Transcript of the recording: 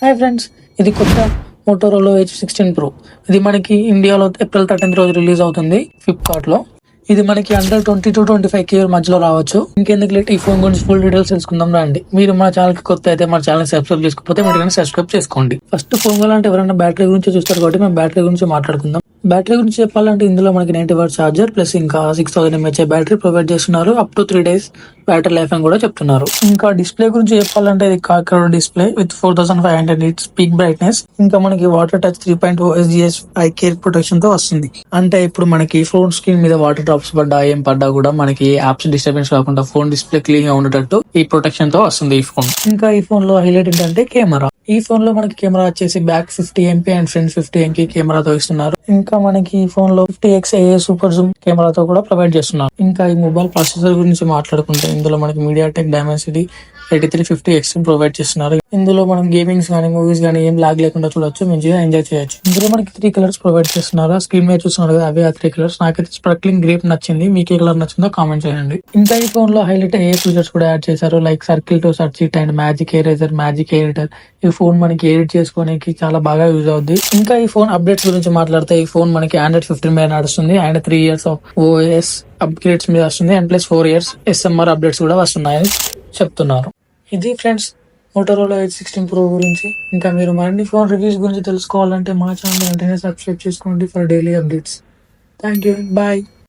Hi friends, ఇది కొత్త Motorola H16 Pro. ఇది మనకి ఇండియాలో ఏప్రిల్ 13 రోజు రిలీజ్ అవుతుంది ఫ్లిప్కార్ట్ లో. ఇది మనకి అండర్ 20 to 25K మధ్యలో రావచ్చు. ఇంకెందుకు లేట్, ఈ ఫోన్ గురించి ఫుల్ డీటెయిల్స్ తెలుసుకుందాం రండి. మీరు మా ఛానల్ కి కొత్త అయితే మా ఛానల్ సబ్స్క్రైబ్ చేసుకోకపోతే మీరు సబ్స్క్రైబ్ చేసుకోండి. ఫస్ట్ ఫోన్ అంటే ఎవరైనా బ్యాటరీ గురించి చూస్తారు కాబట్టి మేము బ్యాటరీ గురించి మాట్లాడుకుందాం. బ్యాటరీ గురించి చెప్పాలంటే ఇందులో మనకి 90 వాట్ ఛార్జర్ ప్లస్ ఇంకా 6000 mAh బ్యాటరీ ప్రొవైడ్ చేస్తున్నారు. Up to 3 days battery life అని కూడా చెప్తున్నారు. ఇంకా డిస్ప్లే గురించి చెప్పాలంటే ఇది card display with 4500 nits peak brightness. ఇంకా మనకి water touch 3.0 SGS I care protection తో వస్తుంది. అంటే ఇప్పుడు మనకి ఫోన్ స్క్రీన్ మీద వాటర్ డ్రాప్స్ పడ్డా ఏం పడ్డా కూడా మనకి యాప్స్ డిస్టర్బెన్స్ కాకుండా ఫోన్ డిస్ప్లే క్లీన్ గా ఉండేటట్టు ఈ ప్రొటెక్షన్ తో వస్తుంది ఈ ఫోన్. ఇంకా ఈ ఫోన్ లో హైలైట్ ఏంటంటే కెమెరా. ఈ ఫోన్ లో మనకి కెమెరా వచ్చేసి back 50MP and front 50MP కెమెరాతో ఇస్తున్నారు. ఇంకా మనకి ఈ ఫోన్ లో 50x AA సూపర్ జూమ్ కెమెరాతో కూడా ప్రొవైడ్ చేస్తున్నారు. ఇంకా ఈ మొబైల్ ప్రాసెసర్ గురించి మాట్లాడుకుంటే ఇందులో మనకి MediaTek Dimensity 8350X ప్రొవైడ్ చేస్తున్నారు. ఇందులో మనం గేమింగ్స్ కానీ మూవీస్ కానీ ఏం లాగ్ లేకుండా చూడొచ్చు, మంచిగా ఎంజాయ్ చేయొచ్చు. ఇందులో మనకి 3 కలర్స్ ప్రొవైడ్ చేస్తున్నారు. స్క్రీన్ మీద చూస్తున్నారు కదా, అవే ఆ 3 కలర్స్. నాకైతే స్పార్క్లింగ్ గ్రేప్ నచ్చింది. మీకు ఏ కలర్ నచ్చిందో కామెంట్ చేయండి. ఇంకా ఈ ఫోన్ లో హైలైట్ ఏ ఫీచర్స్ కూడా యాడ్ చేశారు, like circle to search it and magic eraser, magic editor. ఈ ఫోన్ మనకి ఎడిట్ చేసుకోవడానికి చాలా బాగా యూజ్ అవుద్ది. ఇంకా ఈ ఫోన్ అప్డేట్స్ గురించి మాట్లాడితే ఈ ఫోన్ మనకి Android 15 మీద నడుస్తుంది and 3 years of OS upgrades మీద వస్తుంది and plus 4 years SMR updates కూడా వస్తున్నాయని చెప్తున్నారు. ఇది ఫ్రెండ్స్ మోటోరోలా H16 Pro గురించి. ఇంకా మీరు మరిన్ని ఫోన్ రివ్యూస్ గురించి తెలుసుకోవాలంటే మా ఛానల్ వెంటనే సబ్స్క్రైబ్ చేసుకోండి for daily updates. Thank you, bye.